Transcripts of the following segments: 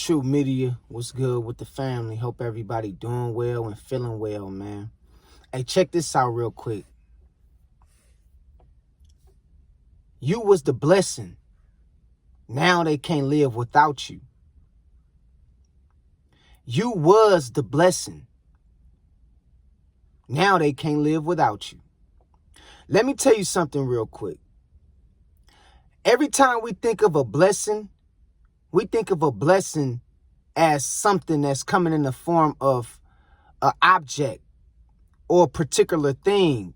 True Media, what's good with the family? Hope everybody doing well and feeling well, man. Hey, check this out real quick. You was the blessing. Now they can't live without you. You was the blessing. Now they can't live without you. Let me tell you something real quick. Every time we think of a blessing, we think of a blessing as something that's coming in the form of an object or a particular thing.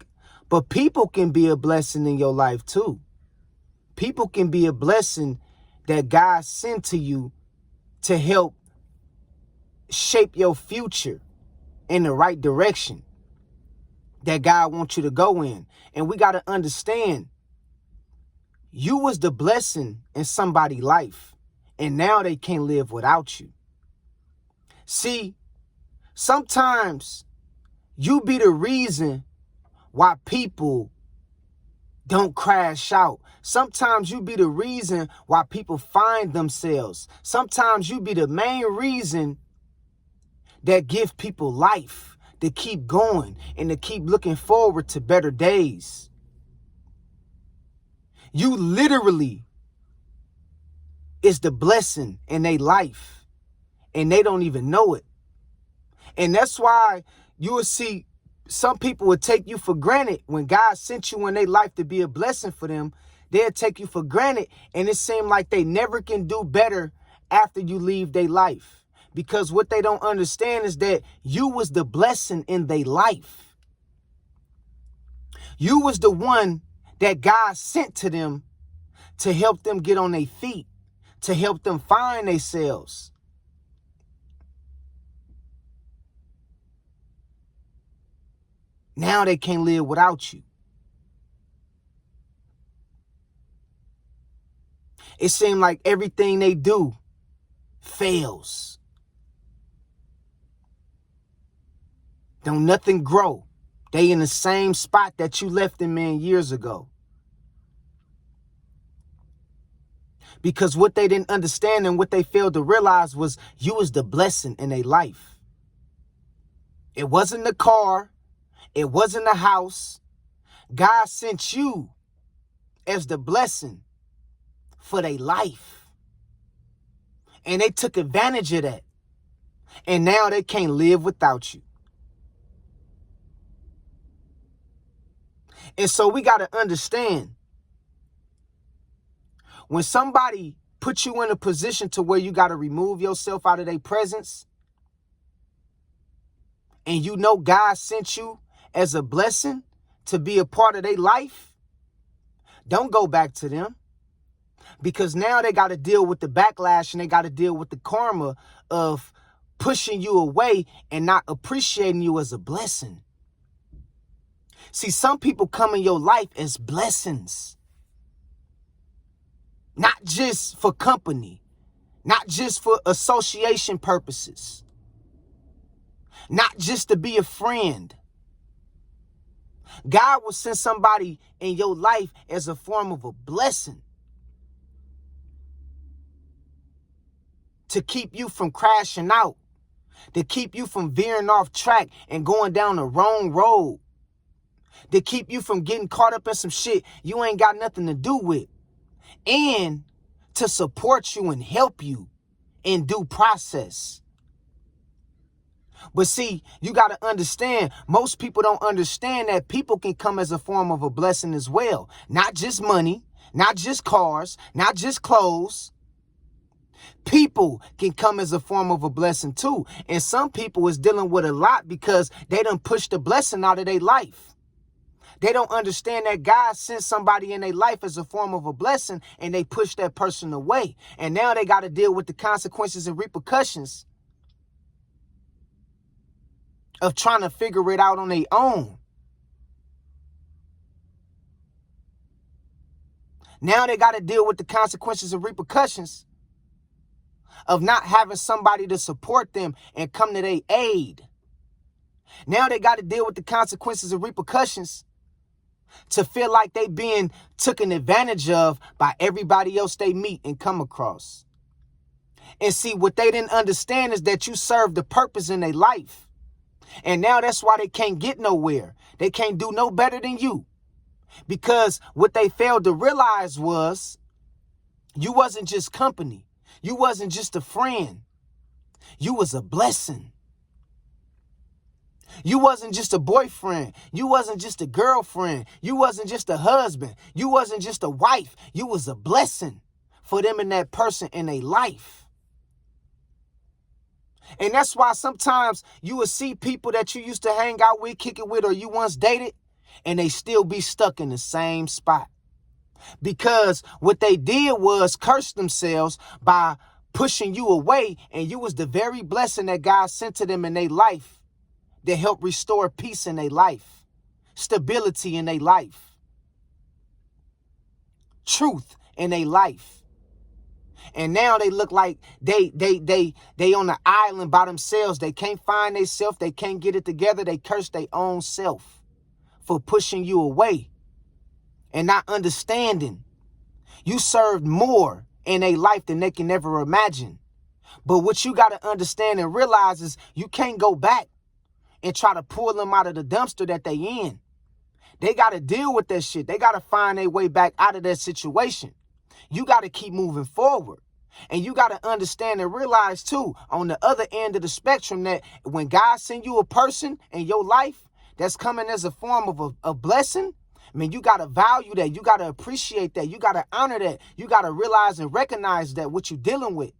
But people can be a blessing in your life too. People can be a blessing that God sent to you to help shape your future in the right direction that God wants you to go in. And we got to understand, you was the blessing in somebody's life, and now they can't live without you. See, sometimes you be the reason why people don't crash out. Sometimes you be the reason why people find themselves. Sometimes you be the main reason that give people life, to keep going and to keep looking forward to better days. You literally is the blessing in their life, and they don't even know it. And that's why you will see some people would take you for granted when God sent you in their life to be a blessing for them. They'll take you for granted, and it seems like they never can do better after you leave their life. Because what they don't understand is that you was the blessing in their life. You was the one that God sent to them to help them get on their feet, to help them find themselves. Now they can't live without you. It seems like everything they do fails. Don't nothing grow. They in the same spot that you left them in years ago. Because what they didn't understand and what they failed to realize was you was the blessing in their life. It wasn't the car. It wasn't the house. God sent you as the blessing for their life. And they took advantage of that. And now they can't live without you. And so we got to understand, when somebody puts you in a position to where you got to remove yourself out of their presence, and you know God sent you as a blessing to be a part of their life, don't go back to them. Because now they got to deal with the backlash, and they got to deal with the karma of pushing you away and not appreciating you as a blessing. See, some people come in your life as blessings. Not just for company, not just for association purposes, not just to be a friend. God will send somebody in your life as a form of a blessing to keep you from crashing out, to keep you from veering off track and going down the wrong road, to keep you from getting caught up in some shit you ain't got nothing to do with, and to support you and help you in due process. But see, you got to understand, most people don't understand that people can come as a form of a blessing as well. Not just money, not just cars, not just clothes. People can come as a form of a blessing too. And some people is dealing with a lot because they done pushed the blessing out of their life. They don't understand that God sent somebody in their life as a form of a blessing, and they push that person away. And now they got to deal with the consequences and repercussions of trying to figure it out on their own. Now they got to deal with the consequences and repercussions of not having somebody to support them and come to their aid. Now they got to deal with the consequences and repercussions to feel like they being taken advantage of by everybody else they meet and come across. And see, what they didn't understand is that you served the purpose in their life. And now that's why they can't get nowhere. They can't do no better than you. Because what they failed to realize was you wasn't just company. You wasn't just a friend. You was a blessing. You wasn't just a boyfriend. You wasn't just a girlfriend. You wasn't just a husband. You wasn't just a wife. You was a blessing for them and that person in their life. And that's why sometimes you will see people that you used to hang out with, kick it with, or you once dated, and they still be stuck in the same spot. Because what they did was curse themselves by pushing you away, and you was the very blessing that God sent to them in their life that helped restore peace in their life, stability in their life, truth in their life. And now they look like they on the island by themselves. They can't find themselves. They can't get it together. They curse their own self for pushing you away and not understanding. You served more in a life than they can ever imagine. But what you got to understand and realize is you can't go back and try to pull them out of the dumpster that they in. They got to deal with that shit. They got to find their way back out of that situation. You got to keep moving forward. And you got to understand and realize too, on the other end of the spectrum, that when God send you a person in your life that's coming as a form of a blessing, I mean, you got to value that. You got to appreciate that. You got to honor that. You got to realize and recognize that what you're dealing with.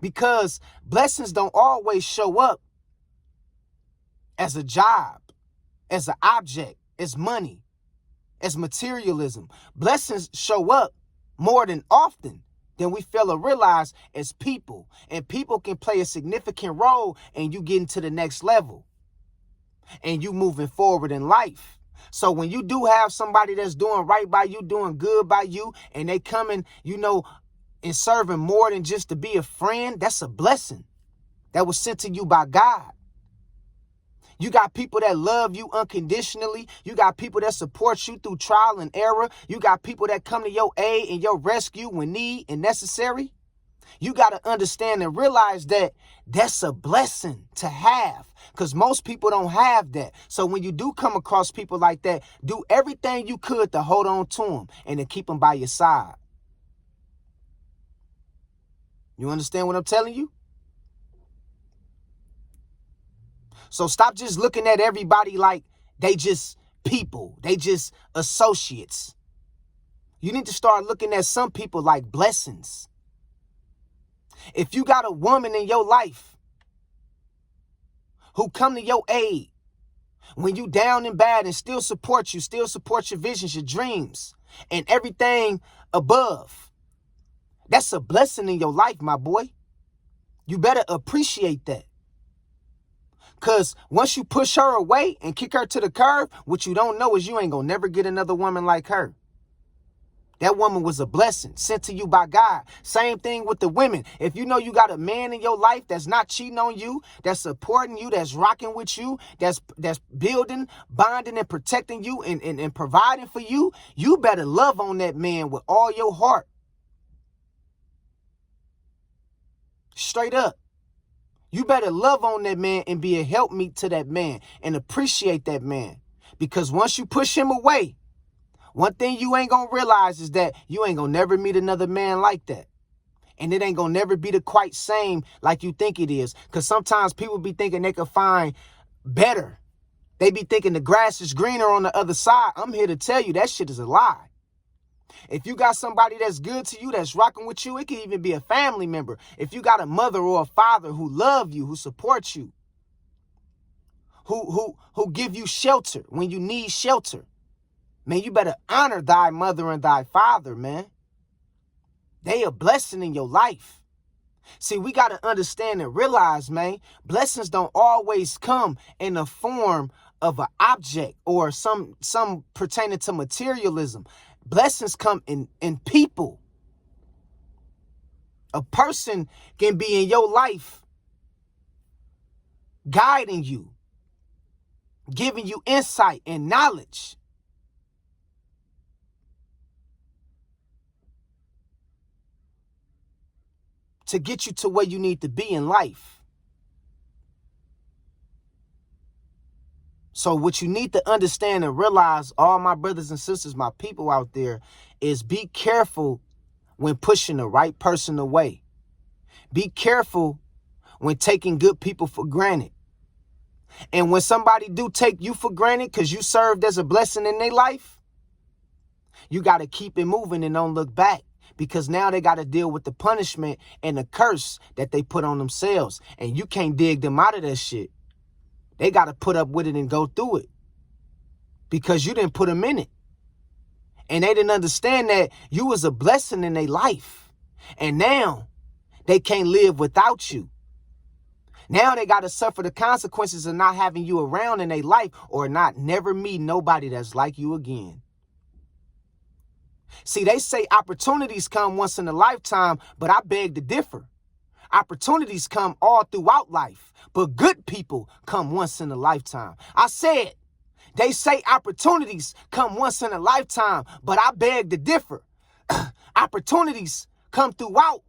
Because blessings don't always show up as a job, as an object, as money, as materialism. Blessings show up more than often than we fail to realize as people. And people can play a significant role in you getting to the next level and you moving forward in life. So when you do have somebody that's doing right by you, doing good by you, and they coming, and serving more than just to be a friend, that's a blessing that was sent to you by God. You got people that love you unconditionally. You got people that support you through trial and error. You got people that come to your aid and your rescue when need and necessary. You got to understand and realize that that's a blessing to have, because most people don't have that. So when you do come across people like that, do everything you could to hold on to them and to keep them by your side. You understand what I'm telling you? So stop just looking at everybody like they just people. They just associates. You need to start looking at some people like blessings. If you got a woman in your life who come to your aid when you down and bad and still support you, still support your visions, your dreams, and everything above, that's a blessing in your life, my boy. You better appreciate that. Because once you push her away and kick her to the curb, what you don't know is you ain't going to never get another woman like her. That woman was a blessing sent to you by God. Same thing with the women. If you know you got a man in your life that's not cheating on you, that's supporting you, that's rocking with you, that's building, bonding, and protecting you and providing for you, you better love on that man with all your heart. Straight up. You better love on that man and be a helpmeet to that man and appreciate that man. Because once you push him away, one thing you ain't going to realize is that you ain't going to never meet another man like that. And it ain't going to never be the quite same like you think it is. Because sometimes people be thinking they can find better. They be thinking the grass is greener on the other side. I'm here to tell you that shit is a lie. If you got somebody that's good to you, that's rocking with you, it can even be a family member. If you got a mother or a father who love you, who support you, who give you shelter when you need shelter, man, you better honor thy mother and thy father, man. They a blessing in your life. See, we got to understand and realize, man, blessings don't always come in the form of an object or some pertaining to materialism. Blessings come in people. A person can be in your life guiding you, giving you insight and knowledge. to get you to where you need to be in life. So what you need to understand and realize, all my brothers and sisters, my people out there, is be careful when pushing the right person away. Be careful when taking good people for granted. And when somebody do take you for granted because you served as a blessing in their life, you got to keep it moving and don't look back, because now they got to deal with the punishment and the curse that they put on themselves. And you can't dig them out of that shit. They got to put up with it and go through it because you didn't put them in it. And they didn't understand that you was a blessing in their life. And now they can't live without you. Now they got to suffer the consequences of not having you around in their life, or not never meet nobody that's like you again. See, they say opportunities come once in a lifetime, but I beg to differ. Opportunities come all throughout life, but good people come once in a lifetime. I said, they say opportunities come once in a lifetime, but I beg to differ. Opportunities come throughout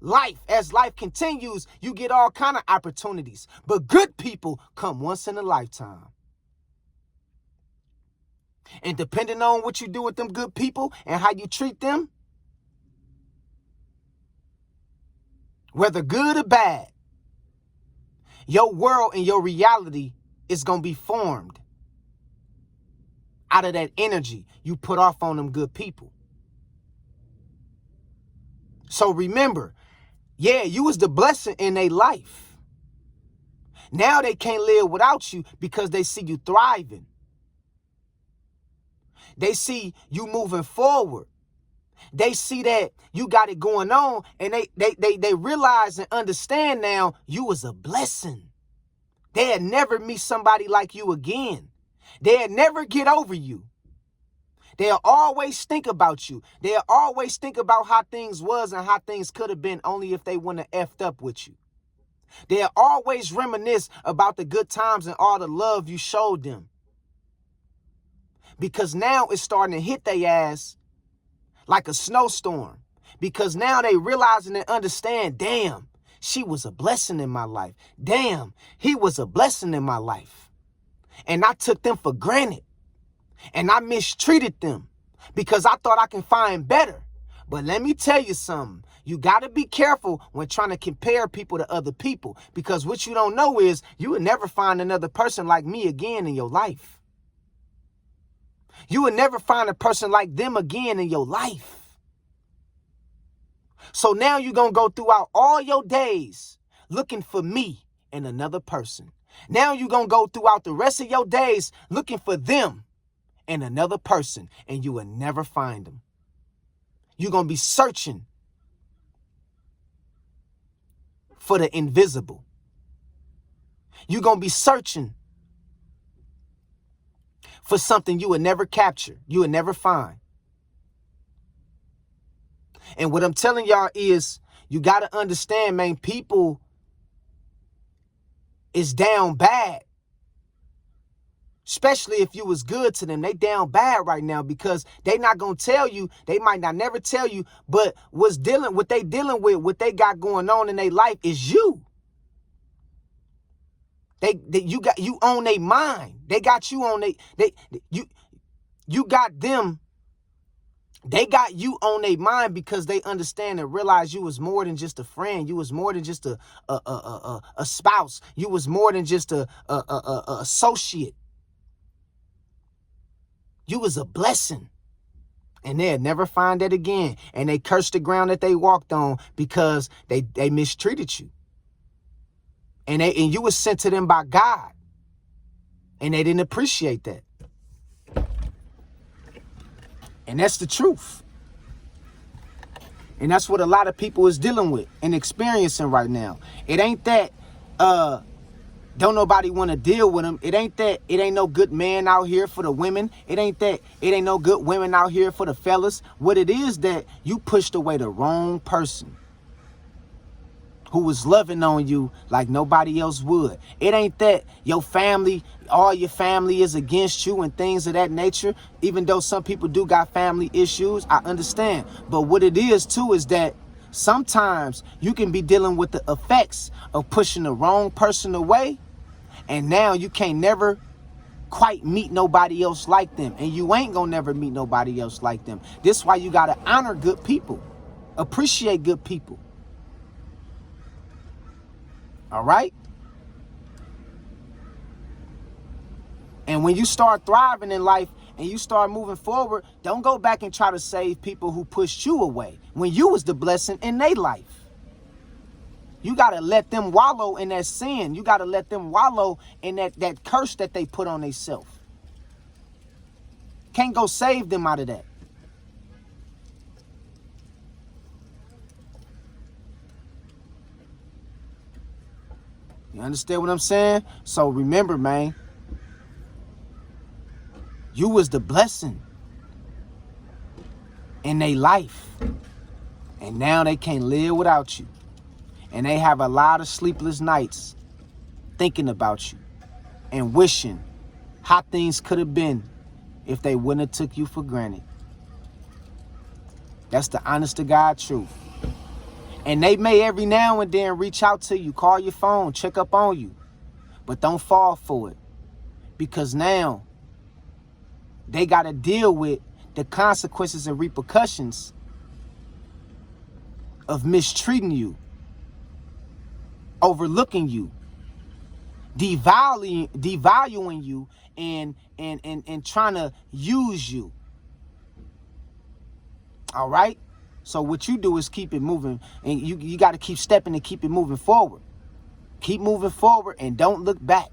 life. As life continues, you get all kind of opportunities, but good people come once in a lifetime. And depending on what you do with them good people and how you treat them, whether good or bad, your world and your reality is going to be formed out of that energy you put off on them good people. So remember, yeah, you was the blessing in their life. Now they can't live without you because they see you thriving. They see you moving forward. They see that you got it going on, and they realize and understand now you was a blessing. They'll never meet somebody like you again. They'll never get over you. They'll always think about you. They'll always think about how things was and how things could have been, only if they wouldn't have effed up with you. They'll always reminisce about the good times and all the love you showed them. Because now it's starting to hit their ass like a snowstorm. Because now they realizing and understand, damn, she was a blessing in my life. Damn, he was a blessing in my life. And I took them for granted. And I mistreated them because I thought I can find better. But let me tell you something. You got to be careful when trying to compare people to other people. Because what you don't know is you will never find another person like me again in your life. You will never find a person like them again in your life. So now you're going to go throughout all your days looking for me and another person. Now you're going to go throughout the rest of your days looking for them and another person, and you will never find them. You're going to be searching for the invisible. You're going to be searching for something you would never capture, you would never find. And what I'm telling y'all is, you got to understand, man, people is down bad. Especially if you was good to them. They down bad right now because they not going to tell you. They might not never tell you, but what they dealing with, what they got going on in their life is you. You on their mind. They got you on you got them. They got you on their mind because they understand and realize you was more than just a friend. You was more than just a spouse. You was more than just a associate. You was a blessing. And they'll never find that again. And they cursed the ground that they walked on because they mistreated you. And you was sent to them by God. And they didn't appreciate that. And that's the truth. And that's what a lot of people is dealing with and experiencing right now. It ain't that don't nobody want to deal with them. It ain't no good man out here for the women. It ain't no good women out here for the fellas. What it is that you pushed away the wrong person who was loving on you like nobody else would. It ain't that your family, all your family is against you and things of that nature. Even though some people do got family issues, I understand. But what it is too is that Sometimes you can be dealing with the effects of pushing the wrong person away, and now you can't never quite meet nobody else like them, and you ain't gonna never meet nobody else like them. This is why you gotta honor good people, appreciate good people. All right? And when you start thriving in life and you start moving forward, don't go back and try to save people who pushed you away when you was the blessing in their life. You got to let them wallow in that sin. You got to let them wallow in that curse that they put on themselves. Can't go save them out of that. You understand what I'm saying? So remember, man, you was the blessing in their life. And now they can't live without you. And they have a lot of sleepless nights thinking about you and wishing how things could have been if they wouldn't have took you for granted. That's the honest to God truth. And they may every now and then reach out to you, call your phone, check up on you. But don't fall for it. Because now they got to deal with the consequences and repercussions of mistreating you, overlooking you, devaluing you, and trying to use you. All right? So what you do is keep it moving, and you got to keep stepping and keep it moving forward. Keep moving forward and don't look back.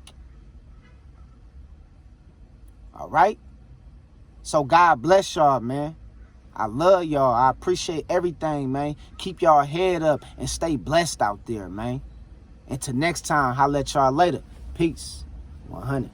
All right? So God bless y'all, man. I love y'all. I appreciate everything, man. Keep y'all head up and stay blessed out there, man. Until next time, holla at y'all later. Peace. 100.